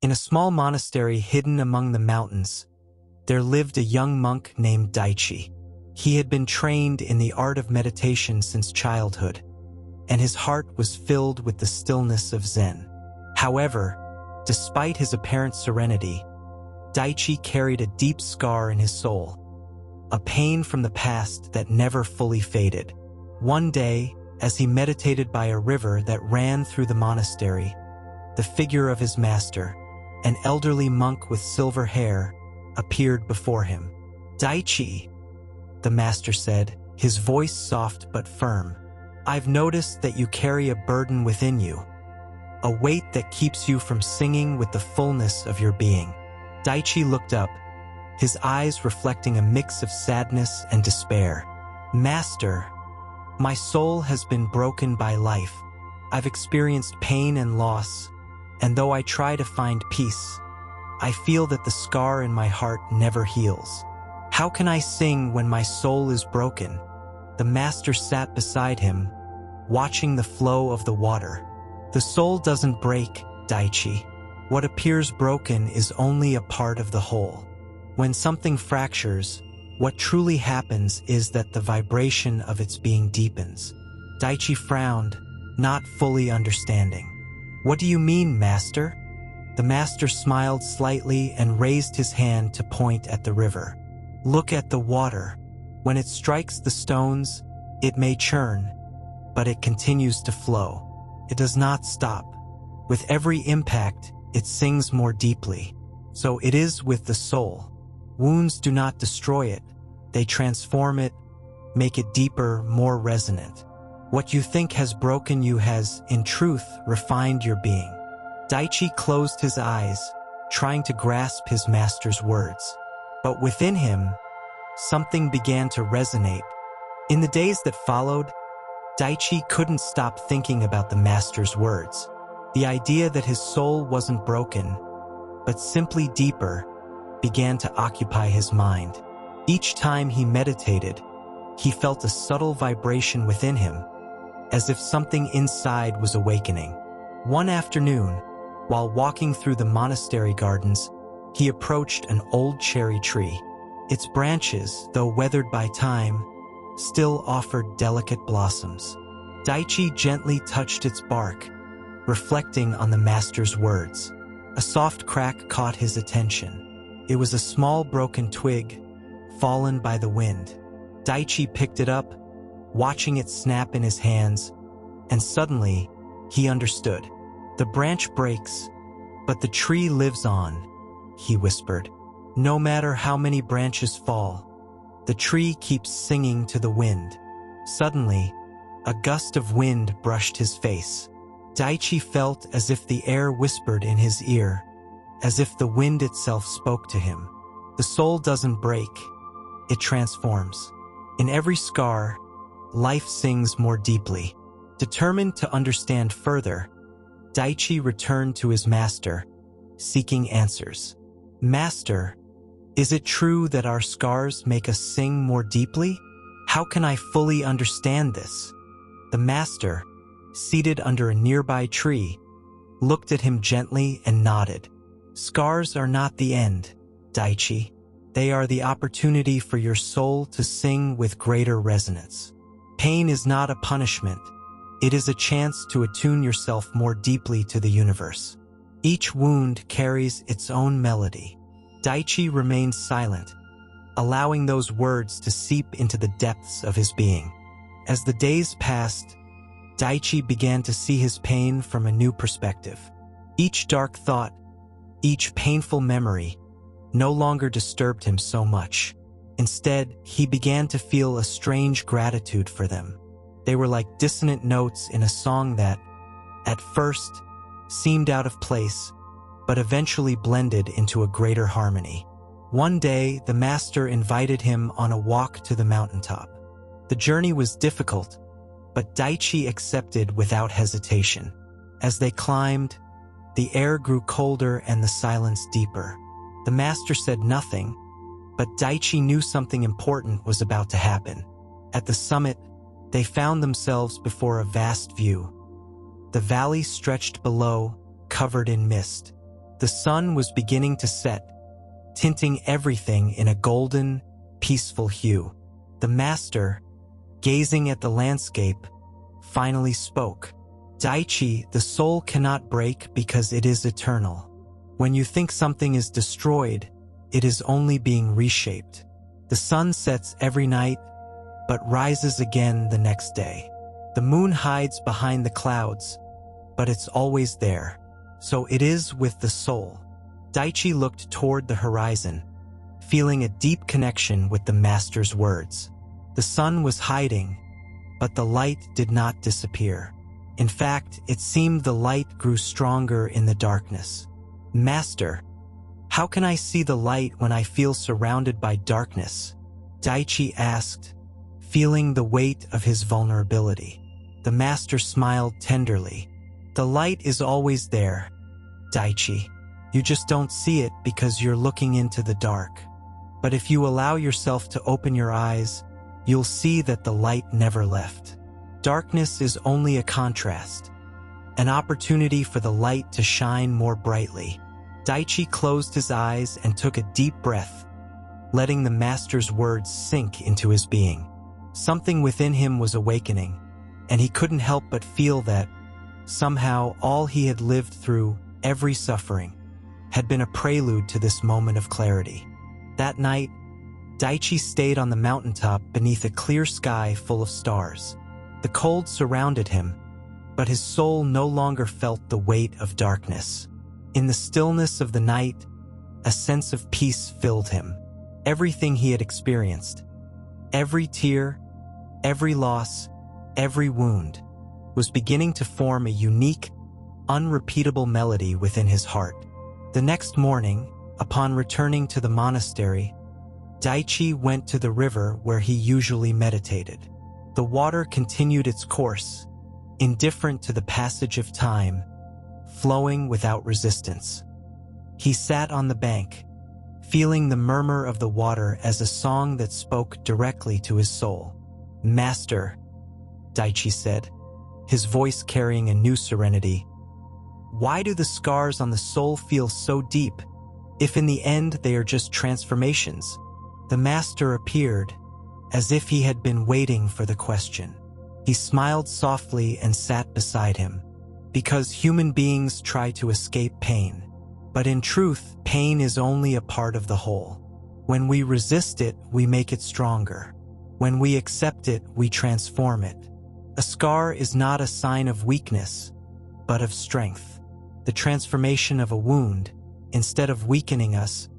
In a small monastery hidden among the mountains, there lived a young monk named Daichi. He had been trained in the art of meditation since childhood, and his heart was filled with the stillness of Zen. However, despite his apparent serenity, Daichi carried a deep scar in his soul, a pain from the past that never fully faded. One day, as he meditated by a river that ran through the monastery, the figure of his master, an elderly monk with silver hair, appeared before him. "Daichi," the master said, his voice soft but firm, "I've noticed that you carry a burden within you, a weight that keeps you from singing with the fullness of your being." Daichi looked up, his eyes reflecting a mix of sadness and despair. "Master, my soul has been broken by life. I've experienced pain and loss, and though I try to find peace, I feel that the scar in my heart never heals. How can I sing when my soul is broken?" The master sat beside him, watching the flow of the water. "The soul doesn't break, Daichi. What appears broken is only a part of the whole. When something fractures, what truly happens is that the vibration of its being deepens." Daichi frowned, not fully understanding. "What do you mean, master?" The master smiled slightly and raised his hand to point at the river. "Look at the water. When it strikes the stones, it may churn, but it continues to flow. It does not stop. With every impact, it sings more deeply. So it is with the soul. Wounds do not destroy it. They transform it, make it deeper, more resonant. What you think has broken you has, in truth, refined your being." Daichi closed his eyes, trying to grasp his master's words. But within him, something began to resonate. In the days that followed, Daichi couldn't stop thinking about the master's words. The idea that his soul wasn't broken, but simply deeper, began to occupy his mind. Each time he meditated, he felt a subtle vibration within him, as if something inside was awakening. One afternoon, while walking through the monastery gardens, he approached an old cherry tree. Its branches, though weathered by time, still offered delicate blossoms. Daichi gently touched its bark, reflecting on the master's words. A soft crack caught his attention. It was a small broken twig, fallen by the wind. Daichi picked it up, watching it snap in his hands, and suddenly, he understood. "The branch breaks, but the tree lives on," he whispered. "No matter how many branches fall, the tree keeps singing to the wind." Suddenly, a gust of wind brushed his face. Daichi felt as if the air whispered in his ear, as if the wind itself spoke to him. The soul doesn't break, it transforms. In every scar, life sings more deeply. Determined to understand further, Daichi returned to his master, seeking answers. "Master, is it true that our scars make us sing more deeply? How can I fully understand this?" The master, seated under a nearby tree, looked at him gently and nodded. "Scars are not the end, Daichi. They are the opportunity for your soul to sing with greater resonance. Pain is not a punishment. It is a chance to attune yourself more deeply to the universe. Each wound carries its own melody." Daichi remained silent, allowing those words to seep into the depths of his being. As the days passed, Daichi began to see his pain from a new perspective. Each dark thought, each painful memory, no longer disturbed him so much. Instead, he began to feel a strange gratitude for them. They were like dissonant notes in a song that, at first, seemed out of place, but eventually blended into a greater harmony. One day, the master invited him on a walk to the mountaintop. The journey was difficult, but Daichi accepted without hesitation. As they climbed, the air grew colder and the silence deeper. The master said nothing, but Daichi knew something important was about to happen. At the summit, they found themselves before a vast view. The valley stretched below, covered in mist. The sun was beginning to set, tinting everything in a golden, peaceful hue. The master, gazing at the landscape, finally spoke. Daichi, the soul cannot break because it is eternal. When you think something is destroyed, it is only being reshaped. The sun sets every night, but rises again the next day. The moon hides behind the clouds, but it's always there. So it is with the soul. Daichi looked toward the horizon, feeling a deep connection with the master's words. The sun was hiding, but the light did not disappear. In fact, it seemed the light grew stronger in the darkness. Master, how can I see the light when I feel surrounded by darkness? Daichi asked, feeling the weight of his vulnerability. The master smiled tenderly. The light is always there, Daichi. You just don't see it because you're looking into the dark. But if you allow yourself to open your eyes, you'll see that the light never left. Darkness is only a contrast, an opportunity for the light to shine more brightly. Daichi closed his eyes and took a deep breath, letting the master's words sink into his being. Something within him was awakening, and he couldn't help but feel that, somehow, all he had lived through, every suffering, had been a prelude to this moment of clarity. That night, Daichi stayed on the mountaintop beneath a clear sky full of stars. The cold surrounded him, but his soul no longer felt the weight of darkness. In the stillness of the night, a sense of peace filled him. Everything he had experienced, every tear, every loss, every wound, was beginning to form a unique, unrepeatable melody within his heart. The next morning, upon returning to the monastery, Daichi went to the river where he usually meditated. The water continued its course, indifferent to the passage of time, flowing without resistance. He sat on the bank, feeling the murmur of the water as a song that spoke directly to his soul. Master, Daichi said, his voice carrying a new serenity. Why do the scars on the soul feel so deep, if in the end they are just transformations? The master appeared, as if he had been waiting for the question. He smiled softly and sat beside him. Because human beings try to escape pain. But in truth, pain is only a part of the whole. When we resist it, we make it stronger. When we accept it, we transform it. A scar is not a sign of weakness, but of strength. The transformation of a wound, instead of weakening us,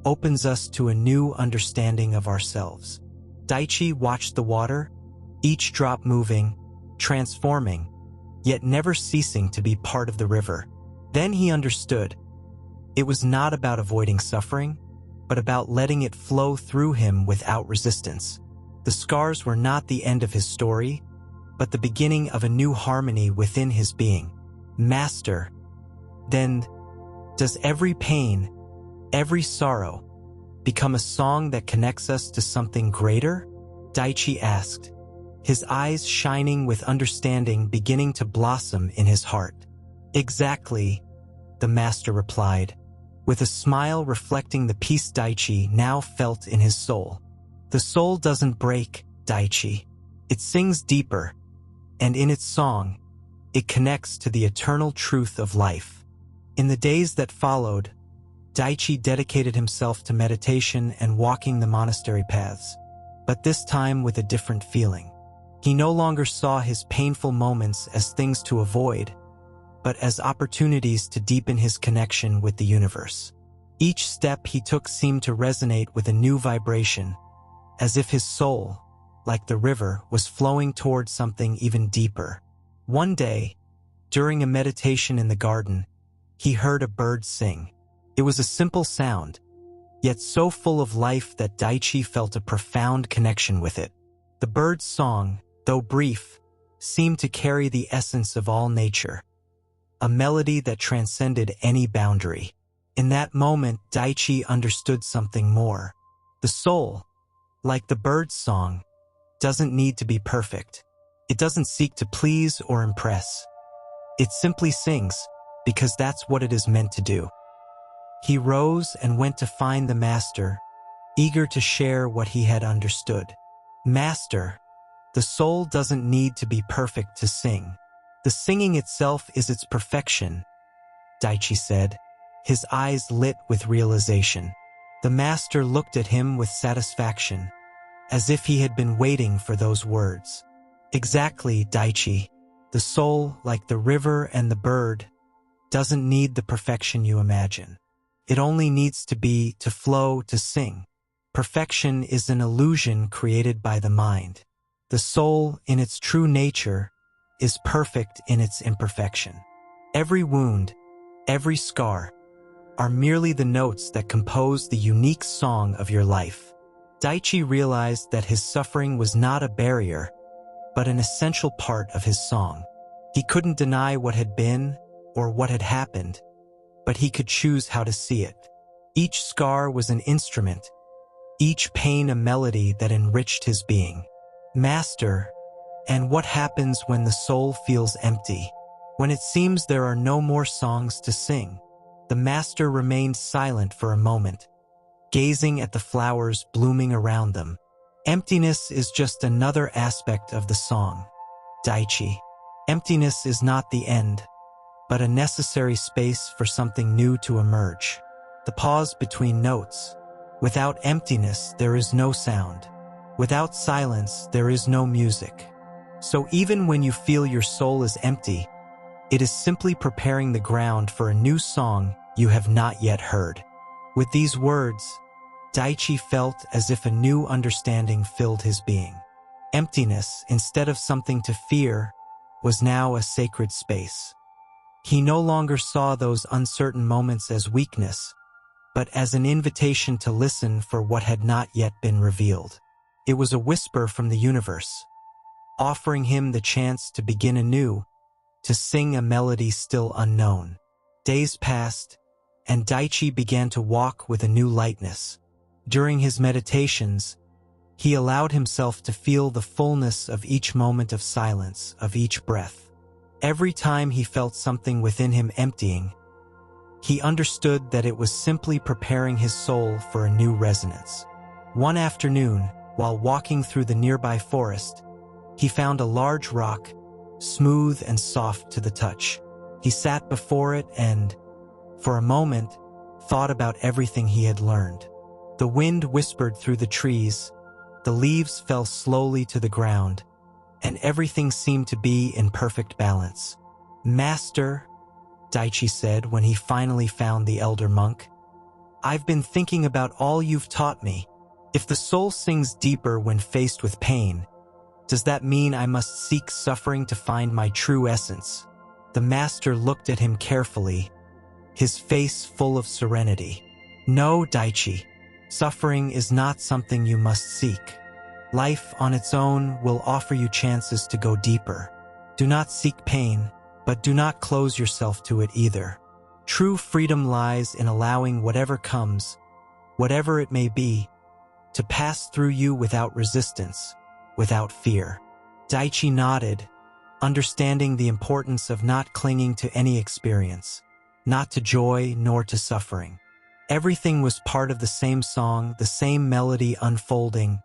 opens us to a new understanding of ourselves. Daichi watched the water, each drop moving, transforming, yet never ceasing to be part of the river. Then he understood. It was not about avoiding suffering, but about letting it flow through him without resistance. The scars were not the end of his story, but the beginning of a new harmony within his being. Master, then, does every pain, every sorrow, become a song that connects us to something greater? Daichi asked, his eyes shining with understanding beginning to blossom in his heart. Exactly, the master replied, with a smile reflecting the peace Daichi now felt in his soul. The soul doesn't break, Daichi. It sings deeper, and in its song, it connects to the eternal truth of life. In the days that followed, Daichi dedicated himself to meditation and walking the monastery paths, but this time with a different feeling. He no longer saw his painful moments as things to avoid, but as opportunities to deepen his connection with the universe. Each step he took seemed to resonate with a new vibration, as if his soul, like the river, was flowing towards something even deeper. One day, during a meditation in the garden, he heard a bird sing. It was a simple sound, yet so full of life that Daichi felt a profound connection with it. The bird's song, though brief, seemed to carry the essence of all nature, a melody that transcended any boundary. In that moment, Daichi understood something more. The soul, like the bird's song, doesn't need to be perfect. It doesn't seek to please or impress. It simply sings, because that's what it is meant to do. He rose and went to find the master, eager to share what he had understood. Master, the soul doesn't need to be perfect to sing. The singing itself is its perfection, Daichi said, his eyes lit with realization. The master looked at him with satisfaction, as if he had been waiting for those words. Exactly, Daichi. The soul, like the river and the bird, doesn't need the perfection you imagine. It only needs to flow, to sing. Perfection is an illusion created by the mind. The soul, in its true nature, is perfect in its imperfection. Every wound, every scar, are merely the notes that compose the unique song of your life. Daichi realized that his suffering was not a barrier, but an essential part of his song. He couldn't deny what had been or what had happened, but he could choose how to see it. Each scar was an instrument, each pain a melody that enriched his being. Master, and what happens when the soul feels empty? When it seems there are no more songs to sing? The master remained silent for a moment, gazing at the flowers blooming around them. Emptiness is just another aspect of the song, Daichi. Emptiness is not the end, but a necessary space for something new to emerge. The pause between notes. Without emptiness, there is no sound. Without silence, there is no music. So even when you feel your soul is empty, it is simply preparing the ground for a new song you have not yet heard. With these words, Daichi felt as if a new understanding filled his being. Emptiness, instead of something to fear, was now a sacred space. He no longer saw those uncertain moments as weakness, but as an invitation to listen for what had not yet been revealed. It was a whisper from the universe, offering him the chance to begin anew, to sing a melody still unknown. Days passed, and Daichi began to walk with a new lightness. During his meditations, he allowed himself to feel the fullness of each moment of silence, of each breath. Every time he felt something within him emptying, he understood that it was simply preparing his soul for a new resonance. One afternoon, while walking through the nearby forest, he found a large rock, smooth and soft to the touch. He sat before it and, for a moment, thought about everything he had learned. The wind whispered through the trees, the leaves fell slowly to the ground, and everything seemed to be in perfect balance. Master, Daichi said when he finally found the elder monk, I've been thinking about all you've taught me. If the soul sings deeper when faced with pain, does that mean I must seek suffering to find my true essence? The master looked at him carefully, his face full of serenity. No, Daichi, suffering is not something you must seek. Life on its own will offer you chances to go deeper. Do not seek pain, but do not close yourself to it either. True freedom lies in allowing whatever comes, whatever it may be, to pass through you without resistance, without fear. Daichi nodded, understanding the importance of not clinging to any experience, not to joy nor to suffering. Everything was part of the same song, the same melody unfolding,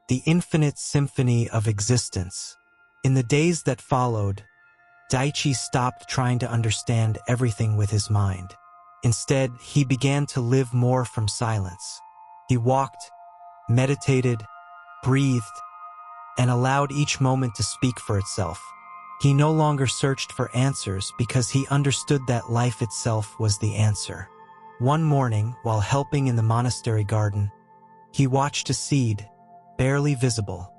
the infinite symphony of existence. In the days that followed, Daichi stopped trying to understand everything with his mind. Instead, he began to live more from silence. He walked, meditated, breathed, and allowed each moment to speak for itself. He no longer searched for answers because he understood that life itself was the answer. One morning, while helping in the monastery garden, he watched a seed, barely visible,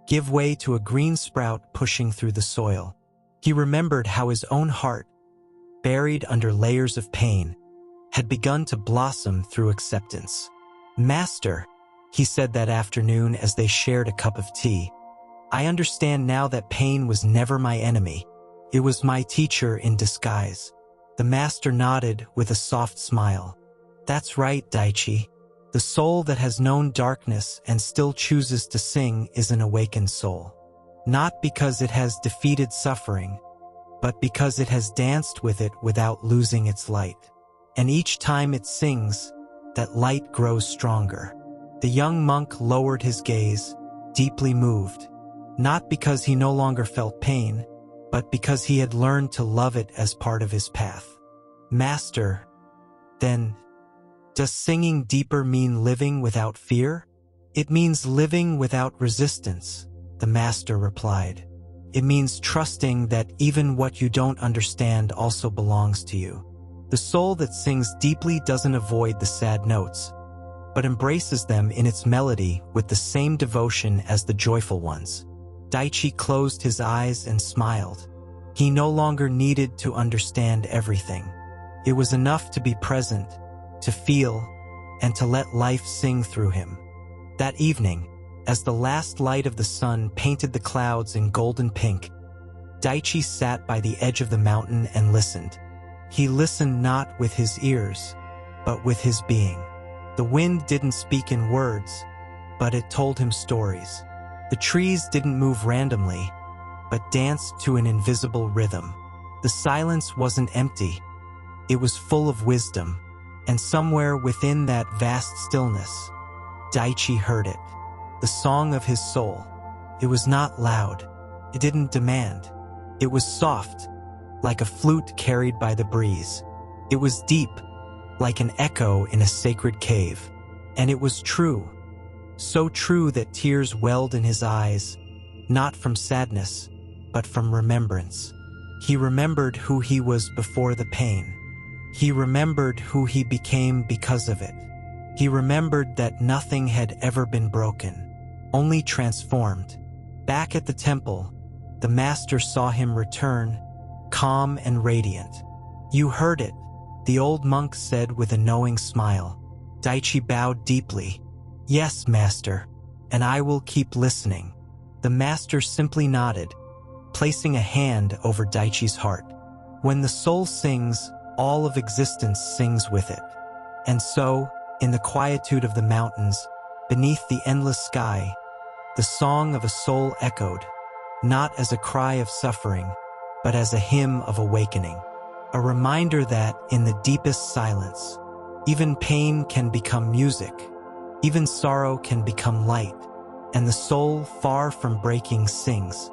give way to a green sprout pushing through the soil. He remembered how his own heart, buried under layers of pain, had begun to blossom through acceptance. Master, he said that afternoon as they shared a cup of tea, I understand now that pain was never my enemy. It was my teacher in disguise. The master nodded with a soft smile. That's right, Daichi. The soul that has known darkness and still chooses to sing is an awakened soul. Not because it has defeated suffering, but because it has danced with it without losing its light. and each time it sings, that light grows stronger. The young monk lowered his gaze, deeply moved, not because he no longer felt pain, but because he had learned to love it as part of his path. Master, then, does singing deeper mean living without fear? It means living without resistance, the master replied. It means trusting that even what you don't understand also belongs to you. The soul that sings deeply doesn't avoid the sad notes, but embraces them in its melody with the same devotion as the joyful ones. Daichi closed his eyes and smiled. He no longer needed to understand everything. It was enough to be present, to feel, and to let life sing through him. That evening, as the last light of the sun painted the clouds in golden pink, Daichi sat by the edge of the mountain and listened. He listened not with his ears, but with his being. The wind didn't speak in words, but it told him stories. The trees didn't move randomly, but danced to an invisible rhythm. The silence wasn't empty. It was full of wisdom, and somewhere within that vast stillness, Daichi heard it. The song of his soul. It was not loud. It didn't demand. It was soft, like a flute carried by the breeze. It was deep, like an echo in a sacred cave. And it was true. So true that tears welled in his eyes, not from sadness, but from remembrance. He remembered who he was before the pain. He remembered who he became because of it. He remembered that nothing had ever been broken, only transformed. Back at the temple, the master saw him return, calm and radiant. "You heard it," the old monk said with a knowing smile. Daichi bowed deeply. "Yes, master, and I will keep listening." The master simply nodded, placing a hand over Daichi's heart. When the soul sings, all of existence sings with it. And so, in the quietude of the mountains, beneath the endless sky, the song of a soul echoed, not as a cry of suffering, but as a hymn of awakening. A reminder that, in the deepest silence, even pain can become music, even sorrow can become light, and the soul, far from breaking, sings.